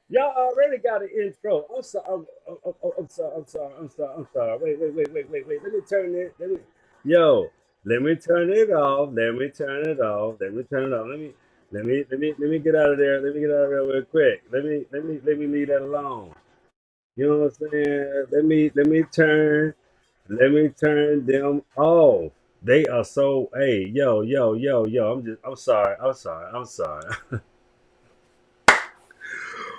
Y'all already got an intro. I'm sorry. I'm sorry. I'm sorry. I'm sorry. I'm sorry. Wait. Let me turn it. Yo, let me turn it off. Let me turn it off. Let me turn it off. Let me get out of there. Let me get out of there real quick. Let me leave that alone. You know what I'm saying? Let me turn them off. They are so. Hey, yo. I'm sorry. I'm sorry.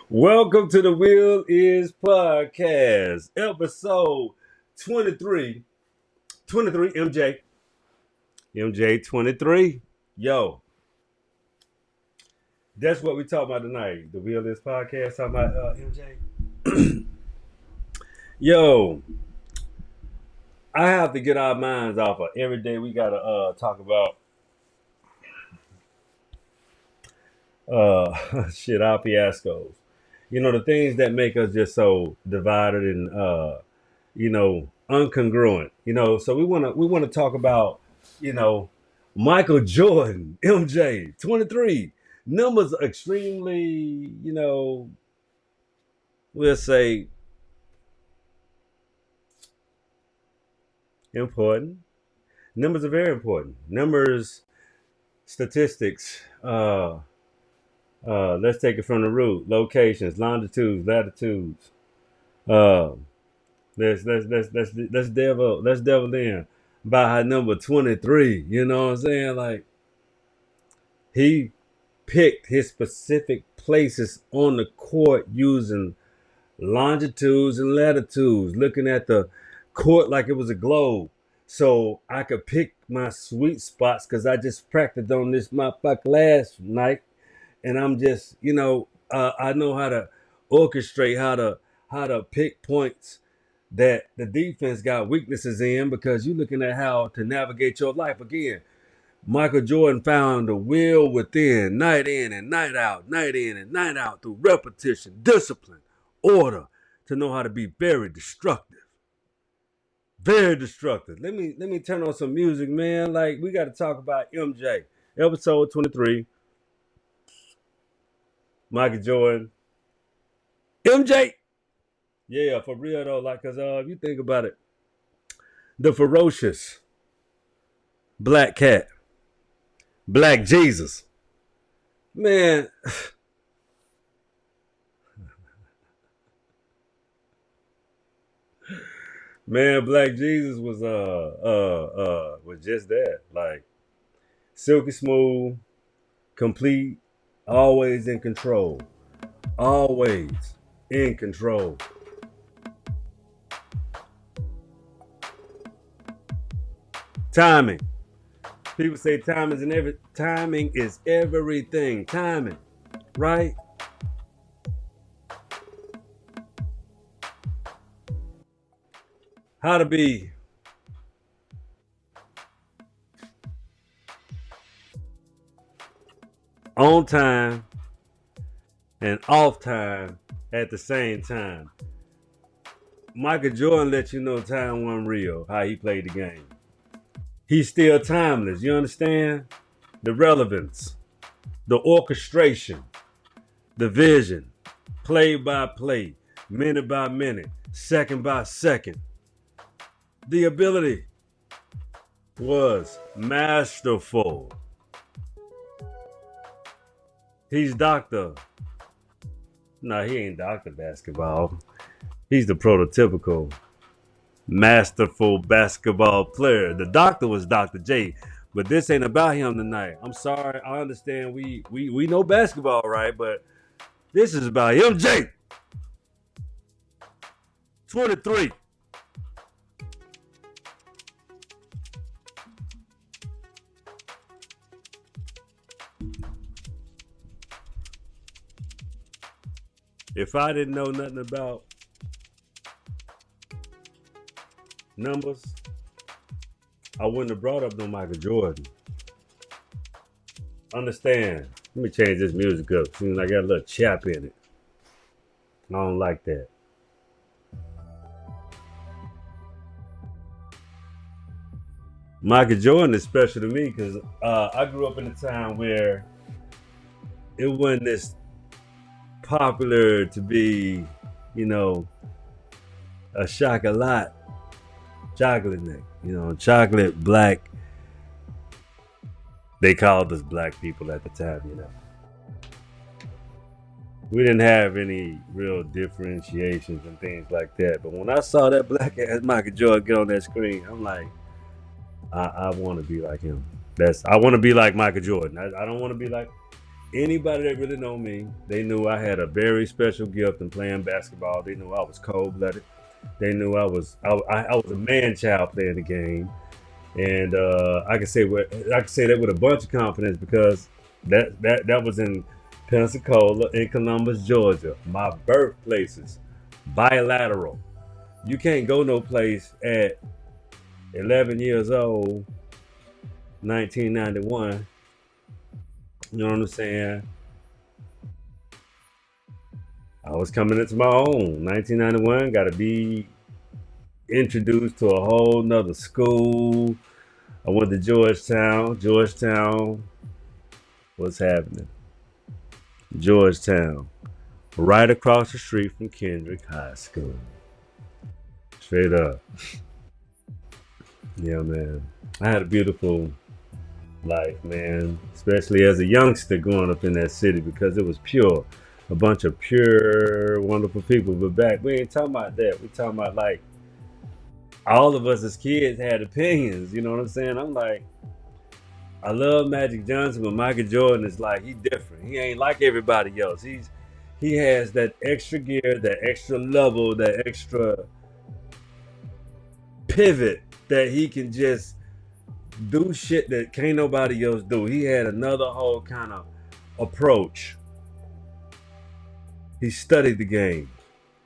Welcome to the Will Is Podcast, episode 23. 23, MJ. MJ23. Yo, that's what we talk about tonight. The Will Is Podcast, talking about MJ. Yo, I have to get our minds off of every day. We got to talk about shit, our fiascos. You know, the things that make us just so divided and uncongruent. So we wanna talk about, you know, Michael Jordan, MJ23. Numbers are extremely, we'll say important. Numbers are very important. Numbers, statistics, let's take it from the root. Locations, longitudes, latitudes. Uh let's delve in by how number 23, you know what I'm saying? Like he picked his specific places on the court using longitudes and latitudes, looking at the court like it was a globe. So I could pick my sweet spots because I just practiced on this motherfucker last night. And I'm just, I know how to orchestrate, how to pick points that the defense got weaknesses in because you're looking at how to navigate your life again. Michael Jordan found the will within, night in and night out, night in and night out, through repetition, discipline, order, to know how to be very destructive. Very destructive. Let me turn on some music, man. Like we got to talk about MJ. Episode 23, Michael Jordan. MJ. Yeah, for real though, like cause if you think about it, the ferocious black cat, black Jesus. Man, man, Black Jesus was just that. Like silky smooth, complete, always in control. Always in control. Timing. People say timing is everything. Timing, right? How to be on time and off time at the same time. Michael Jordan let you know time wasn't real, how he played the game. He's still timeless. You understand? The relevance, the orchestration, the vision, play by play, minute by minute, second by second. The ability was masterful. He's Doctor. No, he ain't Doctor Basketball. He's the prototypical masterful basketball player. The Doctor was Dr. J, but this ain't about him tonight. I'm sorry. I understand we know basketball, right? But this is about MJ 23. If I didn't know nothing about numbers, I wouldn't have brought up no Michael Jordan. Understand? Let me change this music up. Seems like I got a little chap in it. I don't like that. Michael Jordan is special to me because I grew up in a time where it wasn't this popular to be, you know, a chocolate neck, you know, chocolate black. They called us black people at the time, you know. We didn't have any real differentiations and things like that. But when I saw that black ass Michael Jordan get on that screen, I'm like, I want to be like him. I want to be like Michael Jordan. I don't want to be like anybody that really know me. They knew I had a very special gift in playing basketball. They knew I was cold blooded. They knew I was a man child playing the game, and I can say that with a bunch of confidence because that was in Pensacola and Columbus, Georgia, my birthplaces, bilateral. You can't go no place at 11 years old, 1991. You know what I'm saying? I was coming into my own. 1991, got to be introduced to a whole nother school. I went to Georgetown. Georgetown, what's happening? Georgetown, right across the street from Kendrick High School. Straight up. Yeah, man. I had a beautiful life, man. Especially as a youngster growing up in that city because it was pure. A bunch of pure, wonderful people. But back, we ain't talking about that. We talking about like all of us as kids had opinions. You know what I'm saying? I'm like, I love Magic Johnson, but Michael Jordan is like, he different. He ain't like everybody else. He has that extra gear, that extra level, that extra pivot that he can just do shit that can't nobody else do. He had another whole kind of approach. He studied the game.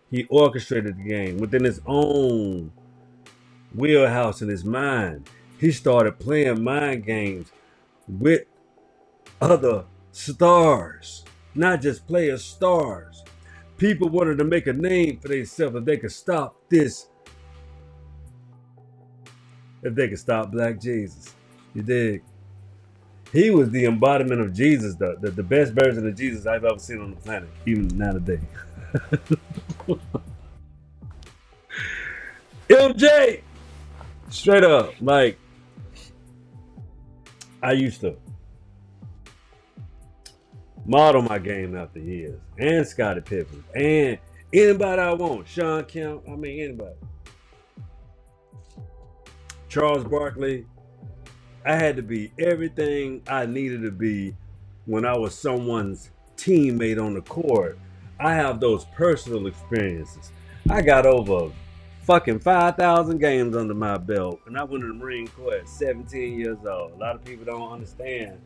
He orchestrated the game within his own wheelhouse in his mind. He started playing mind games with other stars, not just players, stars. People wanted to make a name for themselves if they could stop this. If they could stop Black Jesus. You dig? He was the embodiment of Jesus, the best version of Jesus I've ever seen on the planet, even now today. MJ! Straight up, like, I used to model my game after years, and Scottie Pippen, and anybody I want, Sean Kemp, I mean anybody. Charles Barkley. I had to be everything I needed to be when I was someone's teammate on the court. I have those personal experiences. I got over fucking 5,000 games under my belt, and I went in the Marine Corps at 17 years old. A lot of people don't understand.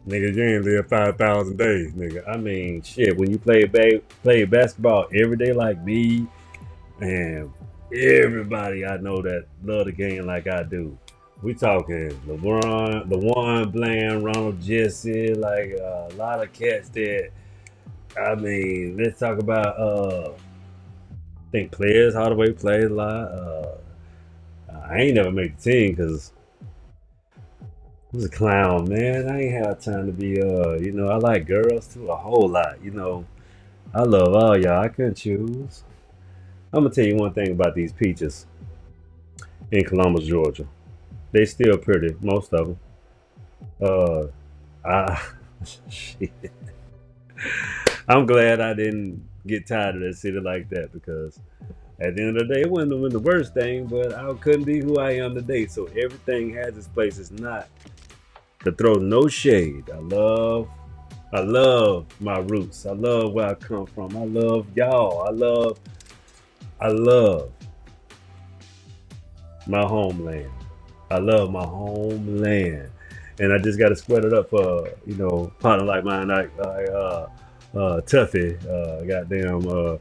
Nigga, you ain't live 5,000 days, nigga. I mean, shit, when you play basketball every day like me, and everybody I know that love the game like I do. We talking LeBron, LeJuan Bland, Ronald Jesse, like a lot of cats that, I mean, let's talk about, I think Players Hardaway played a lot. I ain't never made the team because I was a clown, man. I ain't have time to be, you know, I like girls too a whole lot, you know. I love all y'all. I couldn't choose. I'm going to tell you one thing about these peaches in Columbus, Georgia. They still pretty, most of them. Shit. I'm glad I didn't get tired of that city like that because at the end of the day, it wasn't the worst thing, but I couldn't be who I am today. So everything has its place. It's not to throw no shade. I love my roots. I love where I come from. I love y'all. I love my homeland. I love my homeland. And I just got to sweat it up for, you know, partner like mine, like Tuffy, goddamn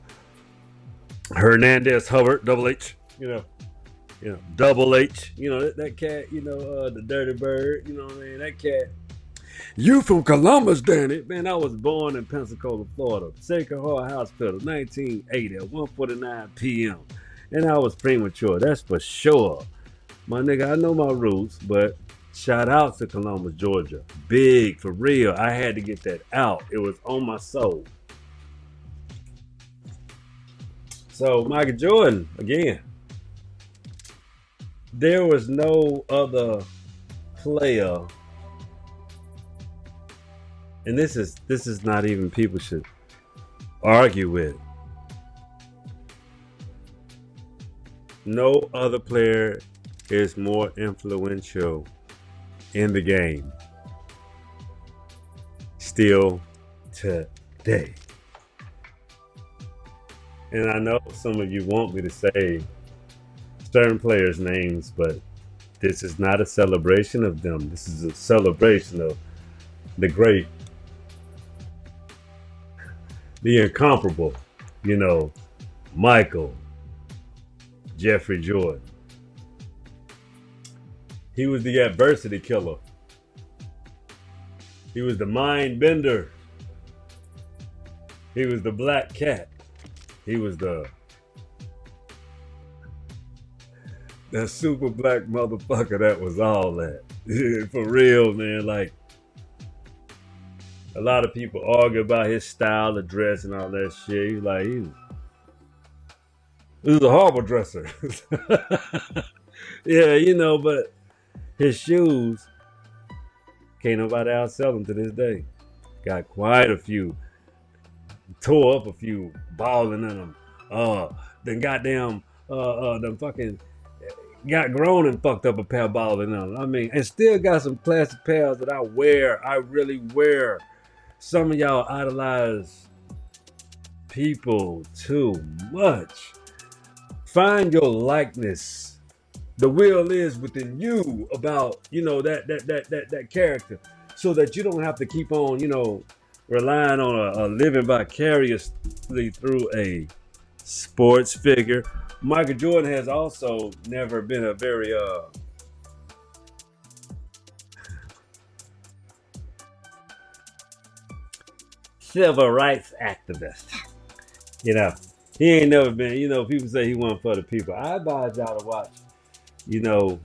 Hernandez Hubbard, Double H, you know, Double H, you know, that cat, you know, the Dirty Bird, you know what I mean, that cat. You from Columbus, Danny? Man, I was born in Pensacola, Florida, Sacred Heart Hospital, 1980 at 1:49 p.m. And I was premature, that's for sure. My nigga, I know my roots, but shout out to Columbus, Georgia. Big, for real. I had to get that out. It was on my soul. So Michael Jordan, again, there was no other player, and this is not even people should argue with. No other player is more influential in the game still today. And I know some of you want me to say certain players' names, but this is not a celebration of them. This is a celebration of the great, the incomparable, you know, Michael Jeffrey Jordan. He was the adversity killer. He was the mind bender. He was the black cat. He was the super black motherfucker that was all that. For real, man. Like, a lot of people argue about his style of dress and all that shit. He's like, he was a horrible dresser. Yeah, but his shoes, can't nobody outsell them to this day. Got quite a few. Tore up a few, balling in them. Then goddamn, them fucking got grown and fucked up a pair of balling in them. I mean, and still got some classic pairs that I wear. I really wear. Some of y'all idolize people too much. Find your likeness. The will is within you about, that character, so that you don't have to keep on, relying on a living vicariously through a sports figure. Michael Jordan has also never been a very civil rights activist. He ain't never been, people say he wasn't for the people. I advise y'all to watch, The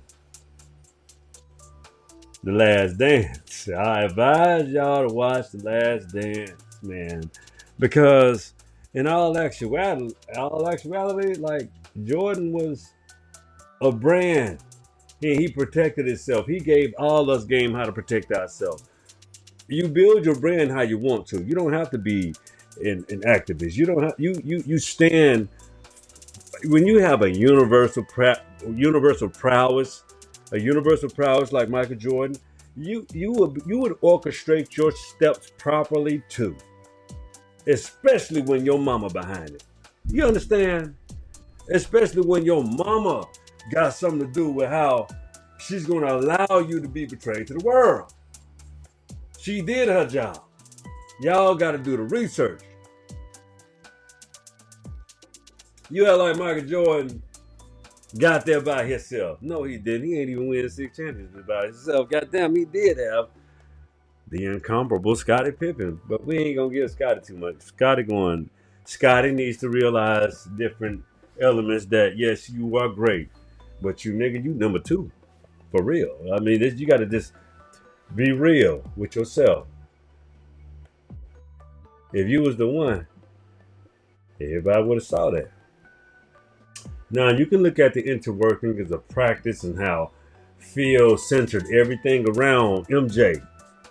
Last Dance. I advise y'all to watch The Last Dance, man. Because in all actuality, like, Jordan was a brand. He protected himself. He gave all us game how to protect ourselves. You build your brand how you want to. You don't have to be an activist. You don't have you stand when you have a universal prowess, like Michael Jordan. You would orchestrate your steps properly too, especially when your mama behind it. You understand? Especially when your mama got something to do with how she's going to allow you to be betrayed to the world. She did her job. Y'all got to do the research. You act like Michael Jordan got there by himself. No, he didn't. He ain't even win 6 championships by himself. Goddamn, he did have the incomparable Scottie Pippen. But we ain't going to give Scottie too much. Scottie needs to realize different elements that, yes, you are great. But you number 2. For real. I mean, you got to just be real with yourself. If you was the one, everybody would have saw that. Now, you can look at the interworkings of practice and how Phil centered everything around MJ.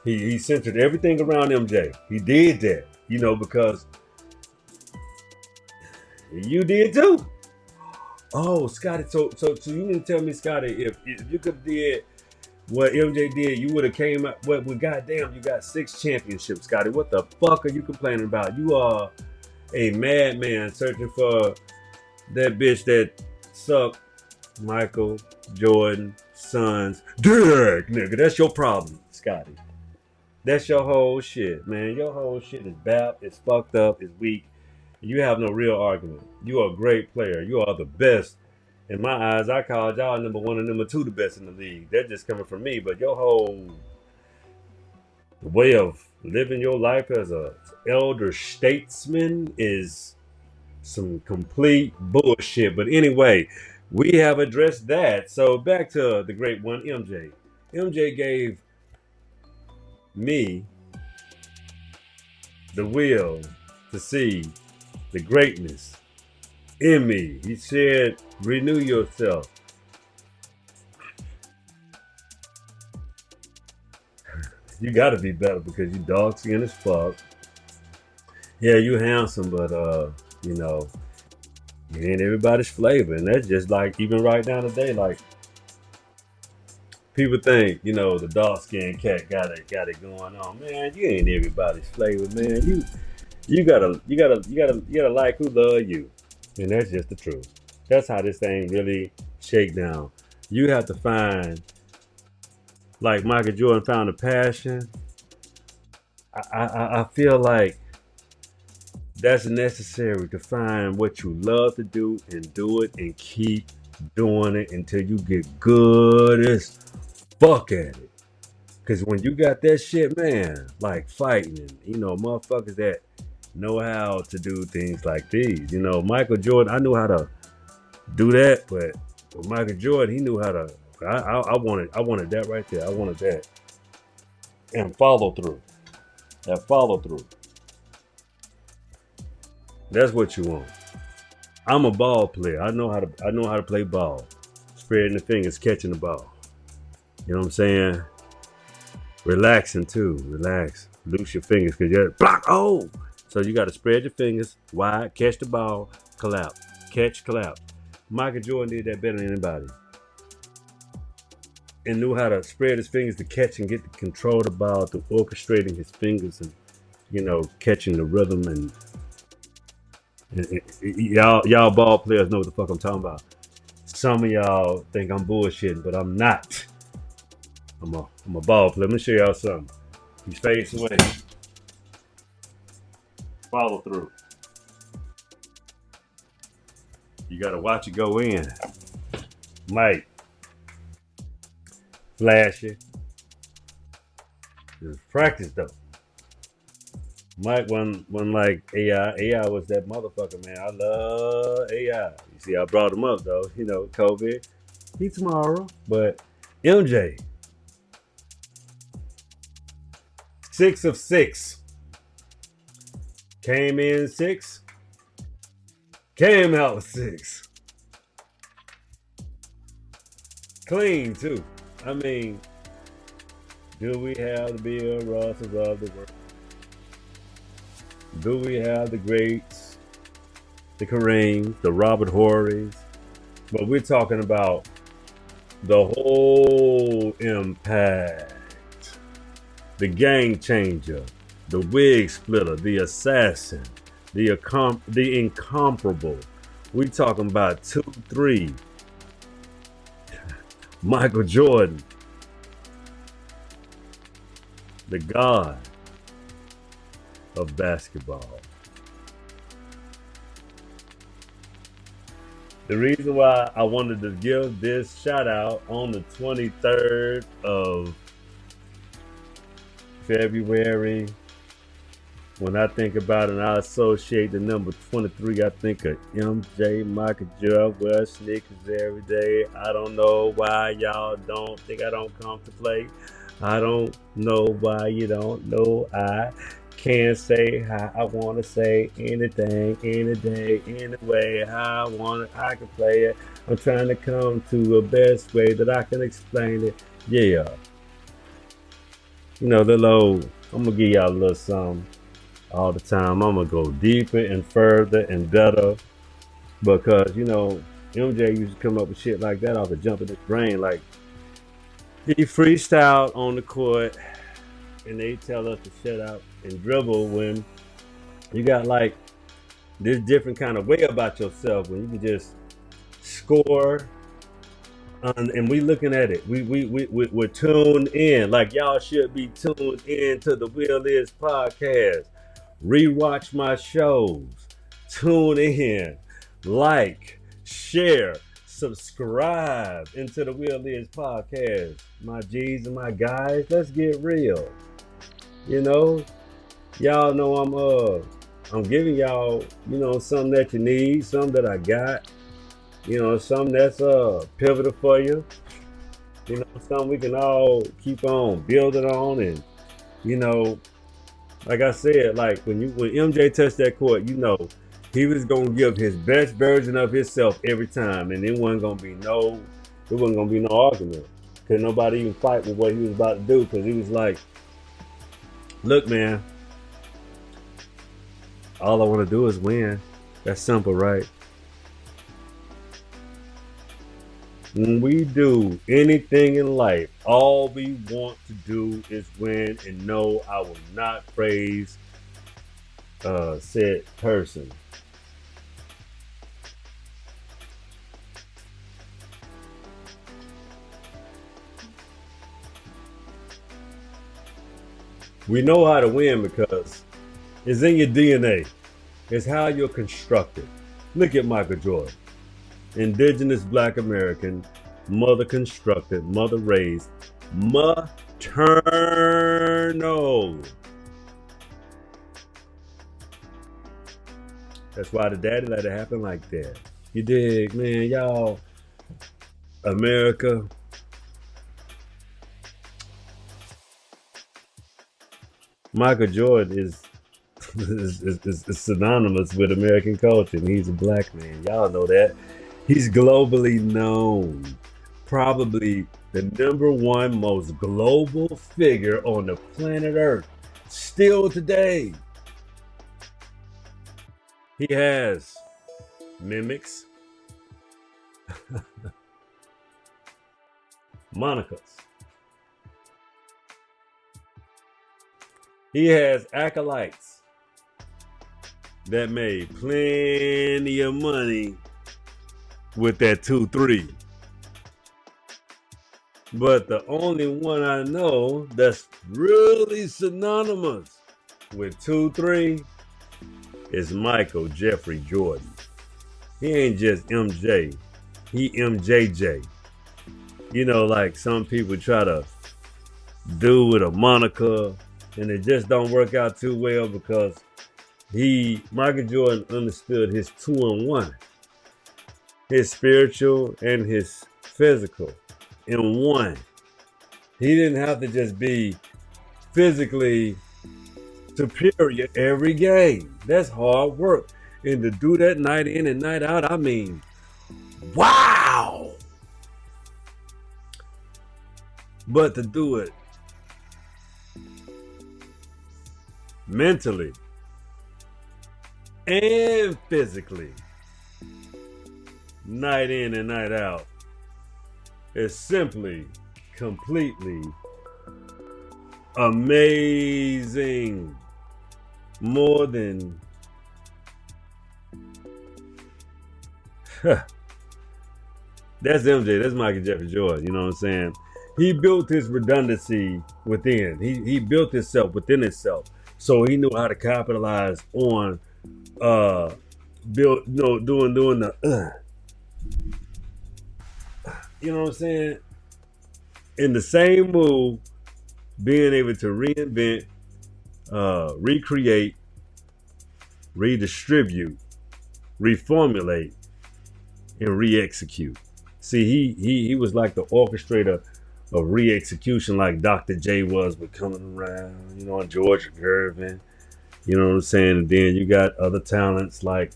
He centered everything around MJ. He did that, because you did too. Oh, Scottie, so you mean to tell me, Scottie, if you could have did what MJ did, you would have came up. Well, goddamn, you got 6 championships, Scottie. What the fuck are you complaining about? You are a madman searching for that bitch that sucked Michael Jordan son's dick, nigga. That's your problem, Scottie. That's your whole shit, man. Your whole shit is bad, it's fucked up, it's weak. You have no real argument. You are a great player. You are the best. In my eyes, I call y'all number 1 and number 2 the best in the league. They're just coming from me. But your whole way of living your life as a elder statesman is some complete bullshit. But anyway, we have addressed that. So back to the great one, MJ. MJ gave me the will to see the greatness in me. He said, renew yourself. You got to be better because you dog skin as fuck. Yeah, you handsome, but you know, you ain't everybody's flavor, and that's just like even right now today, like people think, you know, the dark skinned cat got it going on. Man, you ain't everybody's flavor, man. You gotta like who love you. And that's just the truth. That's how this thing really shake down. You have to find, like Michael Jordan found a passion. I feel like that's necessary to find what you love to do and do it and keep doing it until you get good as fuck at it. Cause when you got that shit, man, like fighting, and, you know, motherfuckers that know how to do things like these. You know, Michael Jordan, I knew how to do that, but with Michael Jordan, he knew how to. I wanted that right there. I wanted that, and follow through. That follow through. That's what you want. I'm a ball player. I know how to play ball. Spreading the fingers, catching the ball. You know what I'm saying? Relaxing too. Relax. Loose your fingers because you're block. Oh, so you got to spread your fingers wide, catch the ball, clap, catch, clap. Michael Jordan did that better than anybody, and knew how to spread his fingers to catch and get to control the ball through orchestrating his fingers and, you know, catching the rhythm and y'all ball players know what the fuck I'm talking about. Some of y'all think I'm bullshitting, but I'm not. I'm a ball player. Let me show y'all something. He fades away. Follow through. You gotta watch it go in. Mike. Flashy. Just practice though. Mike wasn't like AI. AI was that motherfucker, man. I love AI. You see, I brought him up though. You know, COVID. He tomorrow. But MJ. 6 of 6. Came in 6. Came out with 6. Clean too. I mean, do we have the Bill Russells of the world? Do we have the greats, the Kareems, the Robert Horrys? But we're talking about the whole impact. The game changer, the wig splitter, the assassin, the incomparable. We talking about 2-3. Michael Jordan, the god of basketball. The reason why I wanted to give this shout out on the 23rd of February, when I think about it and I associate the number 23, I think of MJ, Michael Jordan, wear sneakers every day. I don't know why y'all don't think I don't come to play. I don't know why you don't know I can't say how I want to say anything, any day, any way, how I want it, I can play it. I'm trying to come to a best way that I can explain it. Yeah. You know, I'm going to give y'all a little something all the time. I'm going to go deeper and further and better because, you know, MJ used to come up with shit like that off the jump of his brain. Like, he freestyled on the court and they tell us to shut up and dribble when you got like this different kind of way about yourself when you can just score. And we looking at it. We're tuned in. Like y'all should be tuned in to the Will Is podcast. Rewatch my shows. Tune in. Like, share, subscribe into the Will Is podcast. My G's and my guys, let's get real. You know, y'all know I'm giving y'all, you know, something that you need, something that I got. You know, something that's pivotal for you. You know, something we can all keep on building on. And, you know, like I said, like when MJ touched that court, you know, he was gonna give his best version of himself every time, and it wasn't gonna be no argument. Cause nobody even fight with what he was about to do, because he was like, look, man, all I want to do is win. That's simple, right? When we do anything in life, all we want to do is win, and no, I will not praise said person. We know how to win because it's in your DNA. It's how you're constructed. Look at Michael Jordan. Indigenous Black American, mother constructed, mother raised, maternal. That's why the daddy let it happen like that. You dig, man? Y'all, America. Michael Jordan is synonymous with American culture, and he's a black man. Y'all know that. He's globally known. Probably the #1 most global figure on the planet Earth. Still today. He has mimics, monikers. He has acolytes that made plenty of money with that 2-3. But the only one I know that's really synonymous with 2-3 is Michael Jeffrey Jordan. He ain't just MJ, he MJJ. You know, like some people try to do with a moniker, and it just don't work out too well because Michael Jordan understood his 2-in-1, his spiritual and his physical in one. He didn't have to just be physically superior every game. That's hard work. And to do that night in and night out, I mean, wow! But to do it mentally and physically, night in and night out, is simply, completely amazing. More than that's MJ, that's Michael Jeffrey Jordan, you know what I'm saying? He built his redundancy within. He built himself within himself. So he knew how to capitalize on doing the you know what I'm saying? In the same move, being able to reinvent, recreate, redistribute, reformulate, and re-execute. See, he was like the orchestrator of re-execution, like Dr. J was with Coming Around, you know, and George Gervin, you know what I'm saying? And then you got other talents like,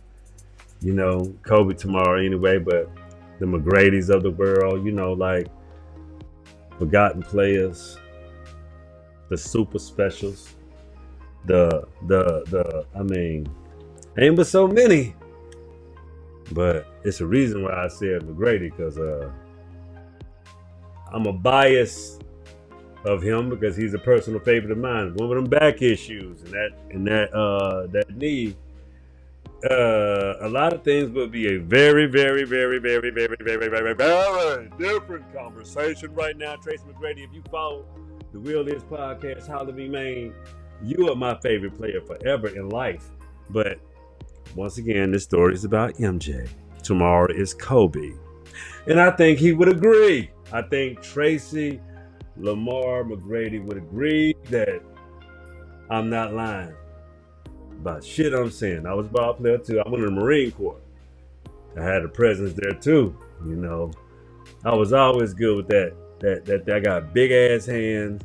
you know, Kobe tomorrow anyway, but the McGrady's of the world, you know, like forgotten players, the super specials, I mean, ain't but so many. But it's a reason why I said McGrady, because I'm a bias of him because he's a personal favorite of mine. One of them back issues and that knee. A lot of things would be a very, very, very, very, very, very, very, very different conversation right now. Tracy McGrady, if you follow the Real Is podcast, holler at me, man. You are my favorite player forever in life. But once again, this story is about MJ. Tomorrow is Kobe. And I think he would agree. I think Tracy Lamar McGrady would agree that I'm not lying about shit I'm saying. I was a ball player too. I went in the Marine Corps. I had a presence there too. You know, I was always good with that. That I got big ass hands.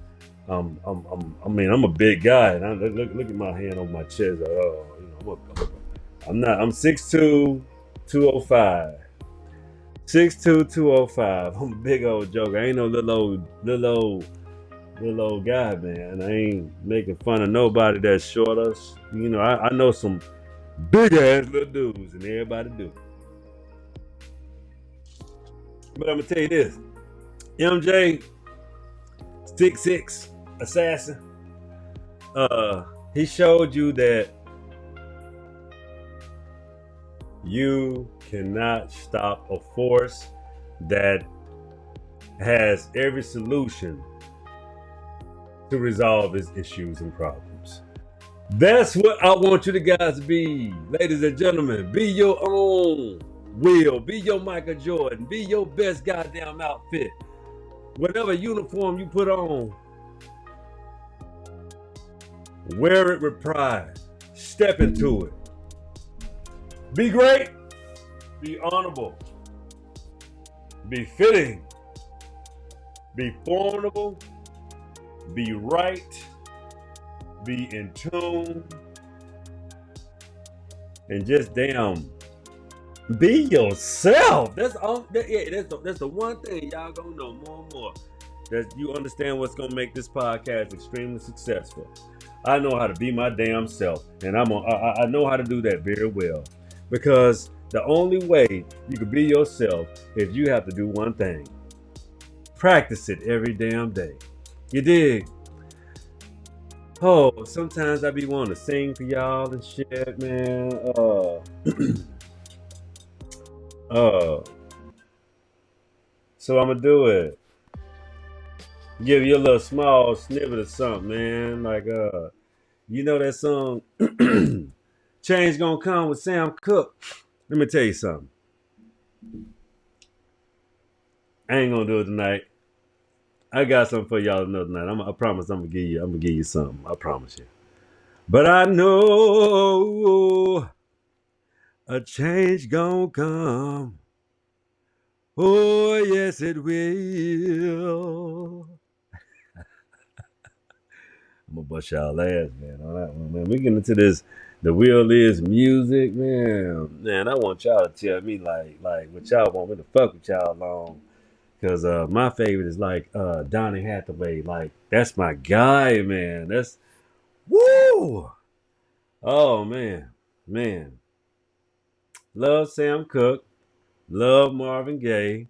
I'm a big guy, and look at my hand on my chest. I'm 6'2", 205. 6'2", 205. I'm a big old joker. I ain't no little old guy, man. I ain't making fun of nobody that's shorter. You know, I know some big ass little dudes, and everybody do. But I'm gonna tell you this: MJ 6'6" assassin. Uh, he showed you that you cannot stop a force that has every solution to resolve its issues and problems. That's what I want you to guys to be, ladies and gentlemen. Be your own Will. Be your Michael Jordan. Be your best goddamn outfit. Whatever uniform you put on, wear it with pride. Step into it. Be great. Be honorable. Be fitting. Be formidable. Be right. Be in tune. And just damn, be yourself. That's all. That's the one thing y'all gonna know more and more. That you understand what's gonna make this podcast extremely successful. I know how to be my damn self, and I know how to do that very well. Because the only way you can be yourself is you have to do one thing: practice it every damn day. You dig? Oh, sometimes I be wanting to sing for y'all and shit, man. So I'm gonna do it. Give you a little small snippet of something, man. Like you know that song Change Gonna Come with Sam Cooke. Let me tell you something. I ain't gonna do it tonight. I got something for y'all another night. I promise I'm gonna give you something. I promise you. But I know a change gonna come. Oh yes it will. I'm gonna bust y'all ass, man, on that one, man. We get into this. The wheel is music, man. Man, I want y'all to tell me like what y'all want me to fuck with y'all on. Cause my favorite is like Donny Hathaway. Like that's my guy, man. That's woo. Oh man, man. Love Sam Cooke. Love Marvin Gaye.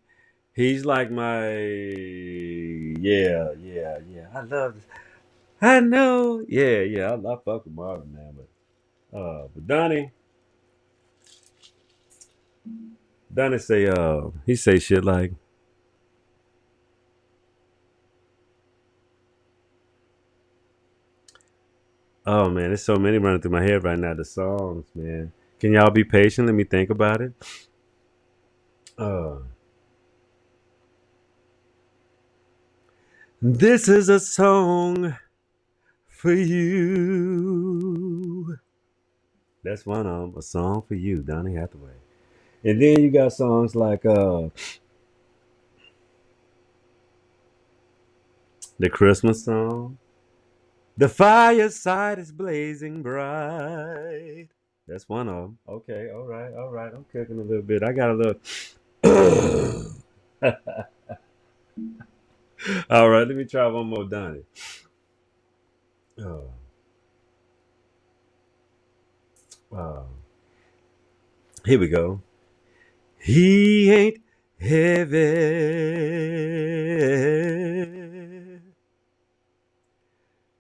He's like my yeah. I love this. I know. Yeah. I fuck with Marvin, man, but Donnie say he say shit like, oh man, there's so many running through my head right now. The songs, man. Can y'all be patient? Let me think about it. Uh, this is a song for you. That's one of them. A song for you, Donny Hathaway. And then you got songs like the Christmas song. The fireside is blazing bright. That's one of them. Okay, all right. I'm cooking a little bit. I got a little. All right, let me try one more, Donnie. Oh, oh. Here we go. He ain't heavy.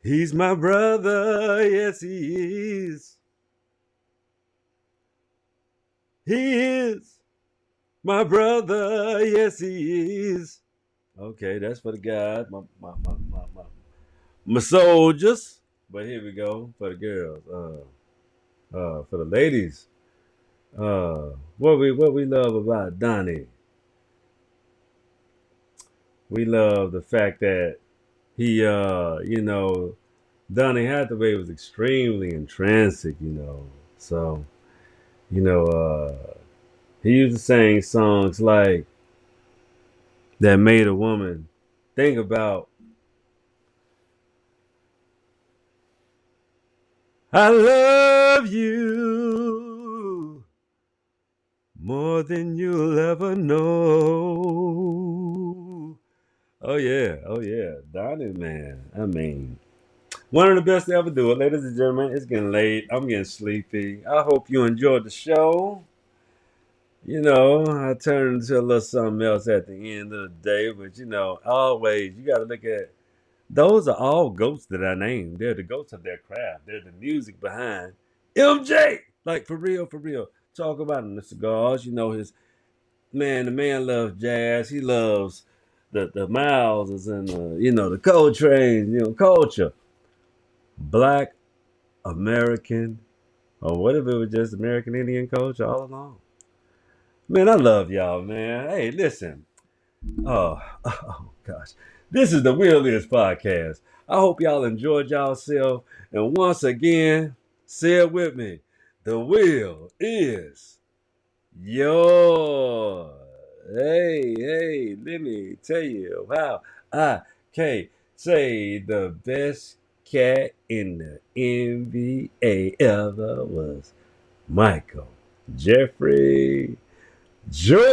He's my brother. Yes, he is. He is my brother. Yes, he is. Okay, that's for the guys, my soldiers. But here we go for the girls. For the ladies. What we love about Donnie. We love the fact that he Donny Hathaway was extremely intrinsic, So, you know, he used to sing songs like that made a woman think about, I love you. more than you'll ever know. Oh yeah, Donnie, man. I mean, one of the best to ever do it, ladies and gentlemen. It's getting late. I'm getting sleepy. I hope you enjoyed the show. You know, I turned into a little something else at the end of the day, but always you got to look at those are all goats that I named. They're the goats of their craft. They're the music behind MJ. Like for real, for real. Talk about him, the cigars. His man. The man loves jazz. He loves the Miles and the Coltrane. Culture. Black American or whatever. It was just American Indian culture all along. Man, I love y'all, man. Hey, listen. Oh, oh gosh. This is the Will Is Podcast. I hope y'all enjoyed y'allself. And once again, say it with me. The will is yours. Hey, let me tell you how I can say the best cat in the NBA ever was Michael Jeffrey Jordan.